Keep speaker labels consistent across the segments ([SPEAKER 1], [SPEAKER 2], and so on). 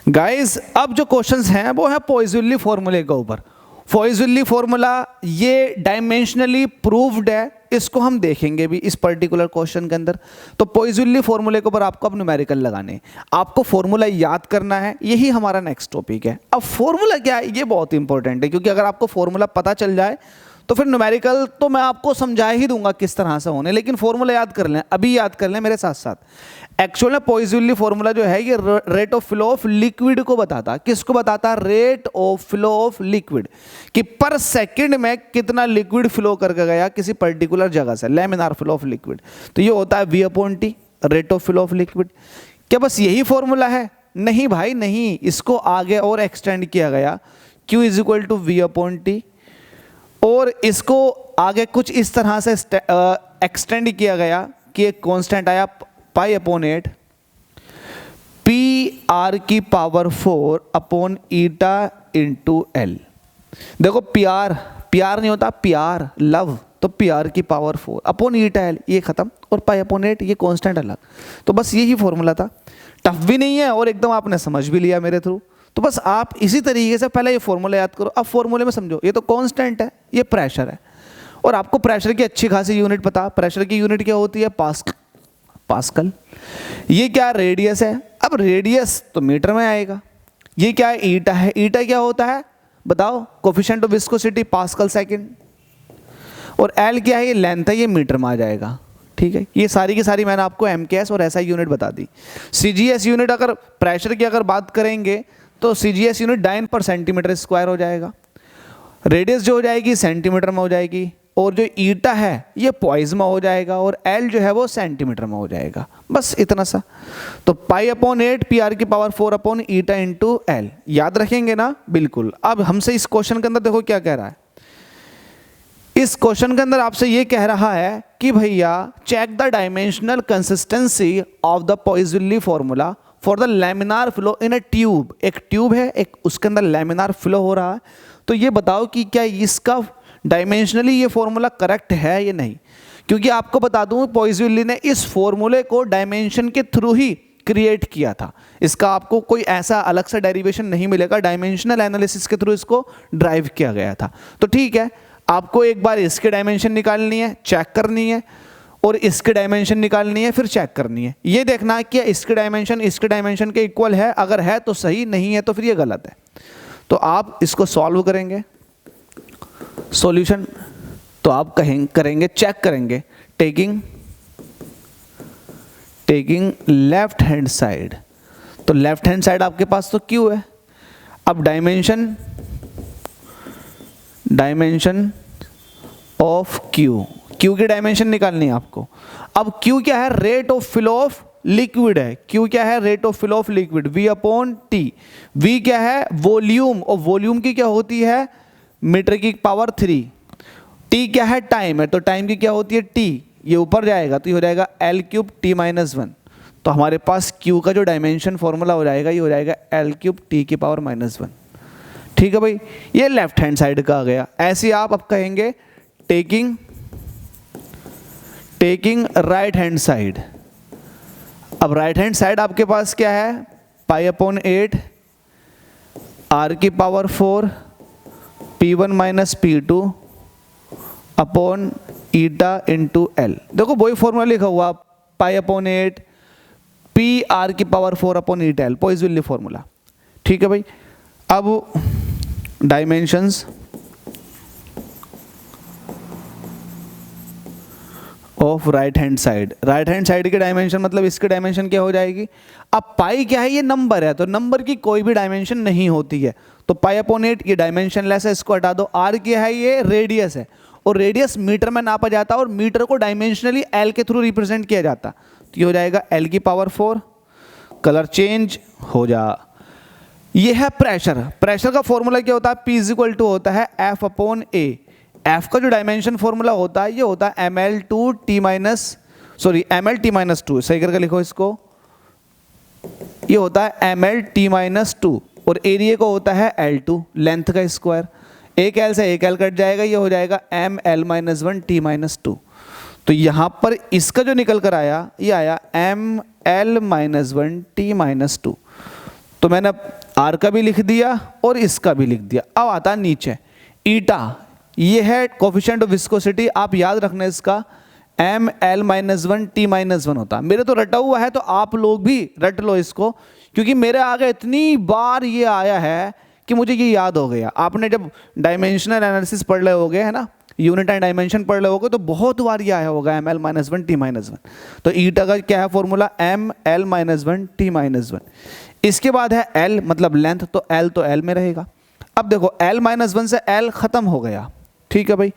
[SPEAKER 1] Guys अब जो questions हैं वो है पॉइज़िली फॉर्मूले के ऊपर। पॉइज़िली फॉर्मूला ये डायमेंशनली प्रूव्ड है, इसको हम देखेंगे भी इस पर्टिकुलर क्वेश्चन के अंदर। तो पॉइज़िली फॉर्मूले के ऊपर आपको अब न्यूमेरिकल लगाने, आपको फॉर्मूला याद करना है, यही हमारा नेक्स्ट टॉपिक है। अब फॉर्मूला क्या है ये बहुत इंपॉर्टेंट है, क्योंकि अगर आपको फॉर्मूला पता चल जाए तो फिर न्यूमेरिकल तो मैं आपको समझा ही दूंगा किस तरह से होने, लेकिन फॉर्मूला याद कर लें, अभी याद कर लें मेरे साथ साथ। एक्चुअल में पॉइज़िली फॉर्मूला जो है ये rate of flow of liquid को बताता। किसको बताता? Rate of flow of liquid, कि पर सेकंड में कितना लिक्विड फ्लो करके गया किसी पर्टिकुलर जगह से, लैमिनार फ्लो ऑफ लिक्विड। तो ये होता है V/T, rate of flow of liquid. क्या बस यही फॉर्मूला है? नहीं भाई नहीं, इसको आगे और एक्सटेंड किया गया, Q = V/T, और इसको आगे कुछ इस तरह से एक्सटेंड किया गया कि एक कांस्टेंट आया π/8 PR⁴ upon eta into L। देखो प्यार नहीं होता, प्यार लव, तो PR⁴ अपॉन ईटा L, ये खत्म, और π/8 ये कांस्टेंट अलग। तो बस यही फॉर्मूला था, टफ भी नहीं है और एकदम आपने समझ भी लिया मेरे थ्रू। तो बस आप इसी तरीके से पहले ये फॉर्मूला याद करो। अब फॉर्मूले में समझो, ये तो कांस्टेंट है, ये प्रेशर है, और आपको प्रेशर की अच्छी खासी यूनिट पता। प्रेशर की यूनिट क्या होती है? पास्कल। ये क्या रेडियस है? अब रेडियस तो मीटर में आएगा। ये क्या है? ईटा है। ईटा क्या होता है बताओ? Coefficient of viscosity pascal second. और एल क्या है? ये लेंथ है, ये मीटर में आ जाएगा। ठीक है, ये सारी की सारी मैंने आपको MKS और SI यूनिट बता दी। CGS यूनिट अगर प्रेशर की अगर बात करेंगे तो CGS यूनिट डाइन पर सेंटीमीटर स्क्वायर हो जाएगा। रेडियस जो हो जाएगी सेंटीमीटर में हो जाएगी, और जो ईटा है ये पॉइज में हो जाएगा, और L जो है वो सेंटीमीटर में हो जाएगा। बस इतना सा। तो π/8 PR⁴ upon eta into L, याद रखेंगे ना? बिल्कुल। अब हमसे इस क्वेश्चन के अंदर देखो क्या कह रहा है। इस क्वेश्चन के अंदर आपसे ये कह रहा है कि भैया check the dimensional consistency of the Poiseuille formula for the laminar flow in a tube. एक ट्यूब है, एक उसके अंदर लैमिनार फ्लो हो रहा है। तो ये बताओ कि क्या इसका डायमेंशनली ये फॉर्मूला करेक्ट है या नहीं। क्योंकि आपको बता दूं पॉइज़िली ने इस फॉर्मूले को डायमेंशन के थ्रू ही क्रिएट किया था। इसका आपको कोई ऐसा अलग से डेरिवेशन नहीं मिलेगा, डायमेंशनल एनालिसिस के थ्रू इसको ड्राइव किया गया था। तो ठीक है, आपको एक बार इसके डायमेंशन निकालनी है, चेक करनी है, और इसके डायमेंशन निकालनी है, फिर चेक करनी है। ये देखना है कि इसके डायमेंशन के इक्वल है, अगर है तो सही, नहीं है तो फिर ये गलत है। तो आप इसको सॉल्व करेंगे, सॉल्यूशन तो आप करेंगे, चेक करेंगे, टेकिंग लेफ्ट हैंड साइड। तो लेफ्ट हैंड साइड आपके पास तो Q है। अब डायमेंशन ऑफ Q की डायमेंशन निकालनी है आपको। अब Q क्या है? Rate of flow of liquid है। Q क्या है? Rate of flow of liquid, V/T। V क्या है? वॉल्यूम, और वॉल्यूम की क्या होती है? मीटर की पावर 3। T क्या है? टाइम है, तो टाइम की क्या होती है? T। ये ऊपर जाएगा तो ये हो जाएगा L³ T-1। तो हमारे पास Q का जो डायमेंशन फॉर्मूला हो जाएगा ये हो जाएगा L³ T⁻⁻1। ठीक है भाई, ये लेफ्ट हैंड साइड का आ गया। ऐसे आप अब कहेंगे टेकिंग राइट हैंड साइड। अब राइट हैंड साइड आपके पास क्या है? π/8 R⁴ P1 - P2 upon eta into L। देखो वही फॉर्मूला लिखा हुआ, π/8 PR⁴ अपॉन ईटा L, पॉइज़िली फॉर्मूला। ठीक है भाई, अब dimensions of right hand side. Right hand side के डायमेंशन मतलब इसके डायमेंशन क्या हो जाएगी? अब पाई क्या है? ये नंबर है, तो नंबर की कोई भी डायमेंशन नहीं होती है, तो π/8 ये डायमेंशन लेस है, इसको हटा दो। R क्या है? ये रेडियस है, और रेडियस मीटर में नापा जाता है, और मीटर को डायमेंशनली L के थ्रू रिप्रेजेंट किया जाता। तो ये हो जाएगा L⁴। कलर चेंज हो जा। ये है प्रेशर। प्रेशर का फॉर्मूला क्या होता है? P = होता है F/A। F का जो डायमेंशन फॉर्मूला होता है ये होता है mL/T-2, सही करके लिखो इसको। ये होता है mL/T-2, और एरिया को होता है L2, लेंथ का स्क्वायर। एक L से एक L कट जाएगा, ये हो जाएगा mL-1 T-2। तो यहाँ पर इसका जो निकल कर आया ये आया mL-1 T-2। तो मैंने आर का भी लिख दिया और इसका भी लिख दिया। अब आता है नीचे ईटा, ये है कोफिशिएंट ऑफ विस्कोसिटी, आप याद रखना इसका M L minus one T minus one होता है। मेरे तो रटा हुआ है तो आप लोग भी रट लो इसको, क्योंकि मेरे आगे इतनी बार ये आया है कि मुझे ये याद हो गया। आपने जब डायमेंशनल एनालिसिस पढ़ रहे होगे, है ना, यूनिट एंड डायमेंशन पढ़ रहे होगे, तो बहुत बार ये आया होगा M L minus one T minus one. तो ईटा का क्या है formula, M L minus one T minus one. इसके बाद है एल मतलब लेंथ, तो एल में रहेगा। अब देखो एल माइनस वन से एल खत्म हो गया, ठीक है भाई,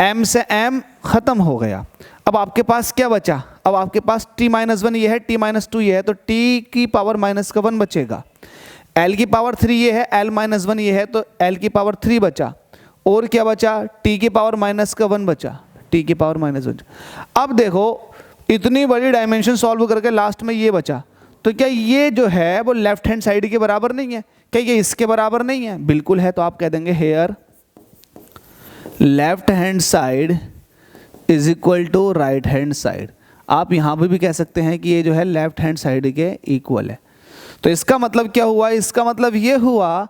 [SPEAKER 1] एम से एम खत्म हो गया। अब आपके पास क्या बचा, अब आपके पास टी माइनस वन ये है, टी माइनस टू ये है, तो टी की पावर माइनस का वन बचेगा। एल की पावर थ्री ये है, एल माइनस वन ये है, तो एल की पावर थ्री बचा। और क्या बचा, टी की पावर माइनस का वन बचा, टी की पावर माइनस वन। अब देखो इतनी बड़ी डायमेंशन सॉल्व करके लास्ट में ये बचा, तो क्या ये जो है वो लेफ्ट हैंड साइड के बराबर नहीं है, क्या ये इसके बराबर नहीं है? बिल्कुल है। तो आप कह देंगे here left hand side is equal to right hand side. आप यहाँ पे भी कह सकते हैं कि ये जो है लेफ्ट हैंड साइड के इक्वल है। तो इसका मतलब क्या हुआ, इसका मतलब ये हुआ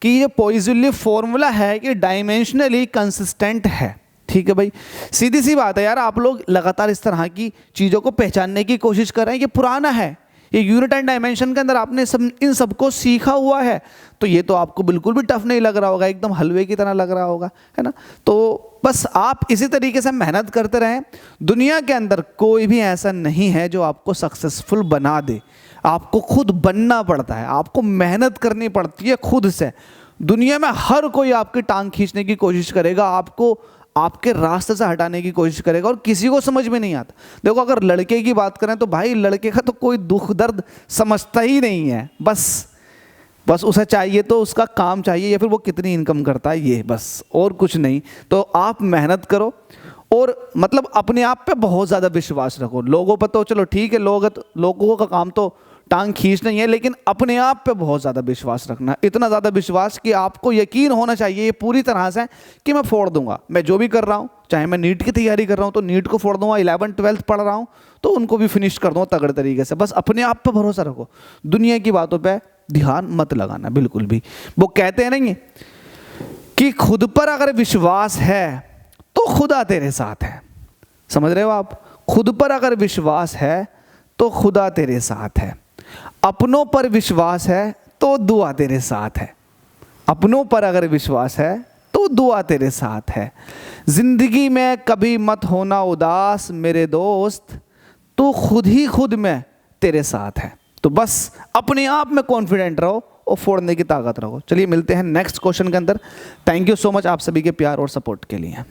[SPEAKER 1] कि ये पॉइज़िली फॉर्मूला है कि डायमेंशनली कंसिस्टेंट है। ठीक है भाई, सीधी सी बात है यार, आप लोग लगातार इस तरह की चीज़ों को पहचानने की कोशिश कर रहे हैं। ये पुराना है, ये यूनिट एंड डायमेंशन के अंदर आपने इन सबको सीखा हुआ है, तो ये तो आपको बिल्कुल भी टफ नहीं लग रहा होगा, एकदम हलवे की तरह लग रहा होगा, है ना। तो बस आप इसी तरीके से मेहनत करते रहें। दुनिया के अंदर कोई भी ऐसा नहीं है जो आपको सक्सेसफुल बना दे, आपको खुद बनना पड़ता है, आपको मेहनत करनी पड़ती है खुद से। दुनिया में हर कोई आपकी टांग खींचने की कोशिश करेगा, आपको आपके रास्ते से हटाने की कोशिश करेगा, और किसी को समझ में नहीं आता। देखो अगर लड़के की बात करें तो भाई लड़के का तो कोई दुख दर्द समझता ही नहीं है, बस उसे चाहिए तो उसका काम चाहिए, या फिर वो कितनी इनकम करता है ये, बस और कुछ नहीं। तो आप मेहनत करो और मतलब अपने आप पे बहुत ज़्यादा विश्वास रखो। लोगों पर तो चलो ठीक है, लोगों का काम तो टांग खींचना ही है, लेकिन अपने आप पे बहुत ज़्यादा विश्वास रखना, इतना ज़्यादा विश्वास कि आपको यकीन होना चाहिए ये पूरी तरह से कि मैं फोड़ दूंगा। मैं जो भी कर रहा हूँ, चाहे मैं नीट की तैयारी कर रहा हूँ तो नीट को फोड़ दूंगा, 11th 12th पढ़ रहा हूँ तो उनको भी फिनिश कर दूंगा तगड़े तरीके से। बस अपने आप पे भरोसा रखो, दुनिया की बातों पर ध्यान मत लगाना बिल्कुल भी। वो कहते हैं नहीं कि खुद पर अगर विश्वास है तो खुदा तेरे साथ है, समझ रहे हो आप? खुद पर अगर विश्वास है तो खुदा तेरे साथ है, अपनों पर विश्वास है तो दुआ तेरे साथ है, अपनों पर अगर विश्वास है तो दुआ तेरे साथ है। जिंदगी में कभी मत होना उदास मेरे दोस्त, तू खुद ही खुद में तेरे साथ है। तो बस अपने आप में कॉन्फिडेंट रहो और फोड़ने की ताकत रखो। चलिए मिलते हैं नेक्स्ट क्वेश्चन के अंदर। थैंक यू सो मच आप सभी के प्यार और सपोर्ट के लिए।